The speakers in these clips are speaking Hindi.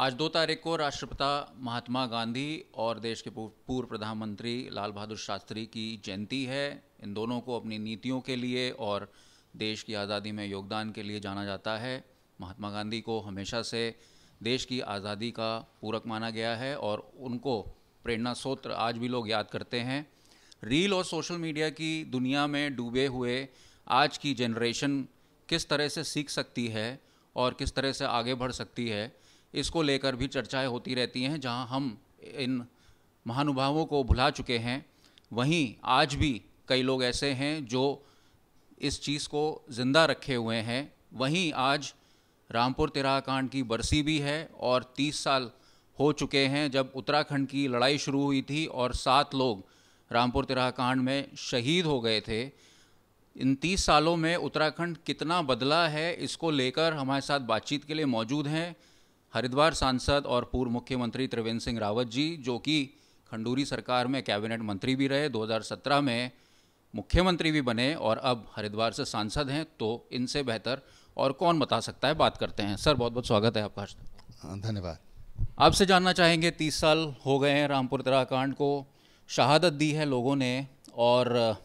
आज 2 तारीख को राष्ट्रपिता महात्मा गांधी और देश के पूर्व प्रधानमंत्री लाल बहादुर शास्त्री की जयंती है। इन दोनों को अपनी नीतियों के लिए और देश की आज़ादी में योगदान के लिए जाना जाता है। महात्मा गांधी को हमेशा से देश की आज़ादी का पूरक माना गया है और उनको प्रेरणा स्रोत आज भी लोग याद करते हैं। रील और सोशल मीडिया की दुनिया में डूबे हुए आज की जनरेशन किस तरह से सीख सकती है और किस तरह से आगे बढ़ सकती है, इसको लेकर भी चर्चाएं होती रहती हैं। जहां हम इन महानुभावों को भुला चुके हैं, वहीं आज भी कई लोग ऐसे हैं जो इस चीज़ को ज़िंदा रखे हुए हैं। वहीं आज रामपुर तिराहा कांड की बरसी भी है और 30 साल हो चुके हैं जब उत्तराखंड की लड़ाई शुरू हुई थी और 7 लोग रामपुर तिराहा कांड में शहीद हो गए थे। इन 30 सालों में उत्तराखंड कितना बदला है, इसको लेकर हमारे साथ बातचीत के लिए मौजूद हैं हरिद्वार सांसद और पूर्व मुख्यमंत्री त्रिवेंद्र सिंह रावत जी, जो कि खंडूरी सरकार में कैबिनेट मंत्री भी रहे, 2017 में मुख्यमंत्री भी बने और अब हरिद्वार से सांसद हैं। तो इनसे बेहतर और कौन बता सकता है। बात करते हैं। सर, बहुत बहुत स्वागत है आपका। धन्यवाद। आपसे जानना चाहेंगे, 30 साल हो गए हैं रामपुर तिराहा कांड को, शहादत दी है लोगों ने, और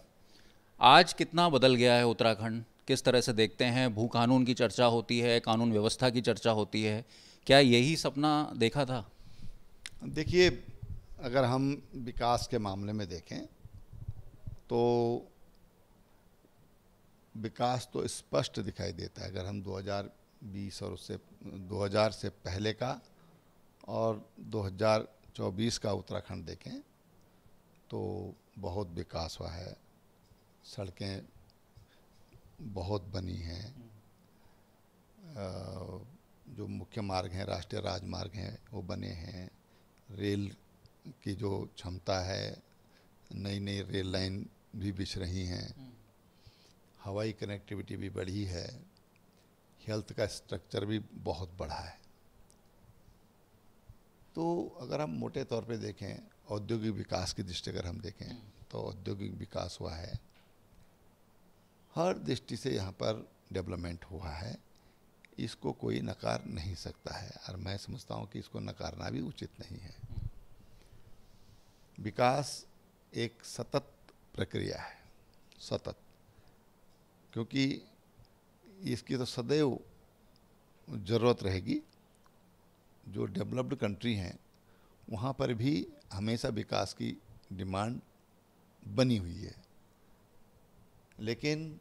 आज कितना बदल गया है उत्तराखंड, किस तरह से देखते हैं? भू कानून की चर्चा होती है, कानून व्यवस्था की चर्चा होती है, क्या यही सपना देखा था? देखिए, अगर हम विकास के मामले में देखें तो विकास तो स्पष्ट दिखाई देता है। अगर हम 2020 और उससे 2000 से पहले का और 2024 का उत्तराखंड देखें तो बहुत विकास हुआ है। सड़कें बहुत बनी हैं, जो मुख्य मार्ग हैं, राष्ट्रीय राजमार्ग हैं, वो बने हैं। रेल की जो क्षमता है, नई नई रेल लाइन भी बिछ रही हैं। हवाई कनेक्टिविटी भी बढ़ी है। हेल्थ का स्ट्रक्चर भी बहुत बढ़ा है। तो अगर हम मोटे तौर पे देखें, औद्योगिक विकास की दृष्टि अगर हम देखें तो औद्योगिक विकास हुआ है। हर दृष्टि से यहाँ पर डेवलपमेंट हुआ है, इसको कोई नकार नहीं सकता है और मैं समझता हूँ कि इसको नकारना भी उचित नहीं है। विकास एक सतत प्रक्रिया है, सतत, क्योंकि इसकी तो सदैव ज़रूरत रहेगी। जो डेवलप्ड कंट्री हैं वहाँ पर भी हमेशा विकास की डिमांड बनी हुई है, लेकिन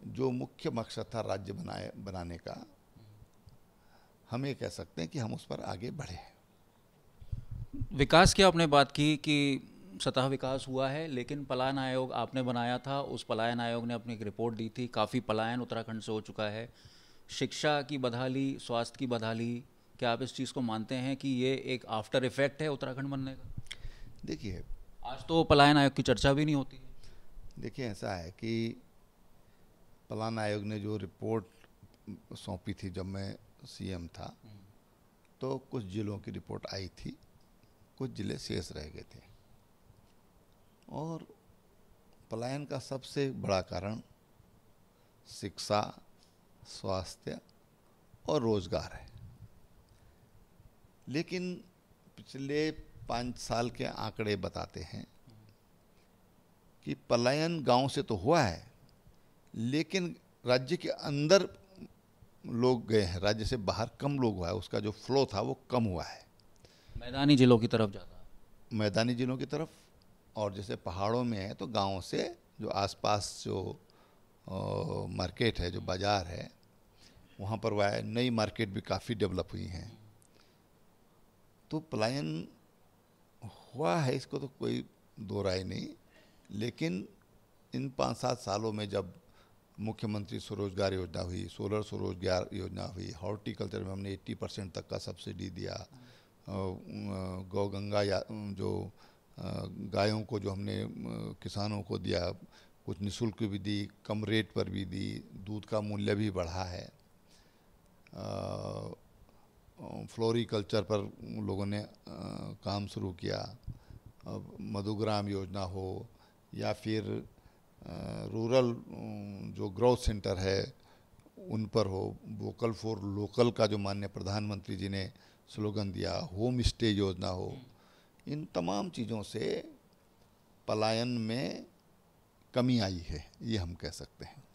जो मुख्य मकसद था राज्य बनाने का, हम ये कह सकते हैं कि हम उस पर आगे बढ़े हैं। विकास की आपने बात की कि सतह विकास हुआ है, लेकिन पलायन आयोग आपने बनाया था, उस पलायन आयोग ने अपनी एक रिपोर्ट दी थी। काफ़ी पलायन उत्तराखंड से हो चुका है। शिक्षा की बदहाली, स्वास्थ्य की बदहाली, क्या आप इस चीज़ को मानते हैं कि ये एक आफ्टर इफेक्ट है उत्तराखंड बनने का? देखिए, आज तो पलायन आयोग की चर्चा भी नहीं होती है। देखिए, ऐसा है कि पलायन आयोग ने जो रिपोर्ट सौंपी थी जब मैं सीएम था, तो कुछ जिलों की रिपोर्ट आई थी, कुछ जिले शेष रह गए थे। और पलायन का सबसे बड़ा कारण शिक्षा, स्वास्थ्य और रोजगार है। लेकिन पिछले 5 साल के आंकड़े बताते हैं कि पलायन गांव से तो हुआ है, लेकिन राज्य के अंदर लोग गए हैं, राज्य से बाहर कम लोग हुआ है। उसका जो फ्लो था वो कम हुआ है। मैदानी जिलों की तरफ जाता है, मैदानी जिलों की तरफ, और जैसे पहाड़ों में है तो गाँव से जो आसपास जो मार्केट है, जो बाज़ार है, वहाँ पर वह नई मार्केट भी काफ़ी डेवलप हुई हैं। तो पलायन हुआ है, इसको तो कोई दो राय नहीं। लेकिन इन 5-7 सालों में जब मुख्यमंत्री स्वरोजगार योजना हुई, सोलर स्वरोजगार योजना हुई, हॉर्टिकल्चर में हमने 80% तक का सब्सिडी दिया, गौ गंगा जो गायों को जो हमने किसानों को दिया, कुछ निःशुल्क भी दी, कम रेट पर भी दी, दूध का मूल्य भी बढ़ा है। फ्लोरिकल्चर पर लोगों ने काम शुरू किया। मधुग्राम योजना हो या फिर रूरल जो ग्रोथ सेंटर है उन पर हो, वोकल फॉर लोकल का जो माननीय प्रधानमंत्री जी ने स्लोगन दिया, होम स्टे योजना हो, इन तमाम चीज़ों से पलायन में कमी आई है, ये हम कह सकते हैं।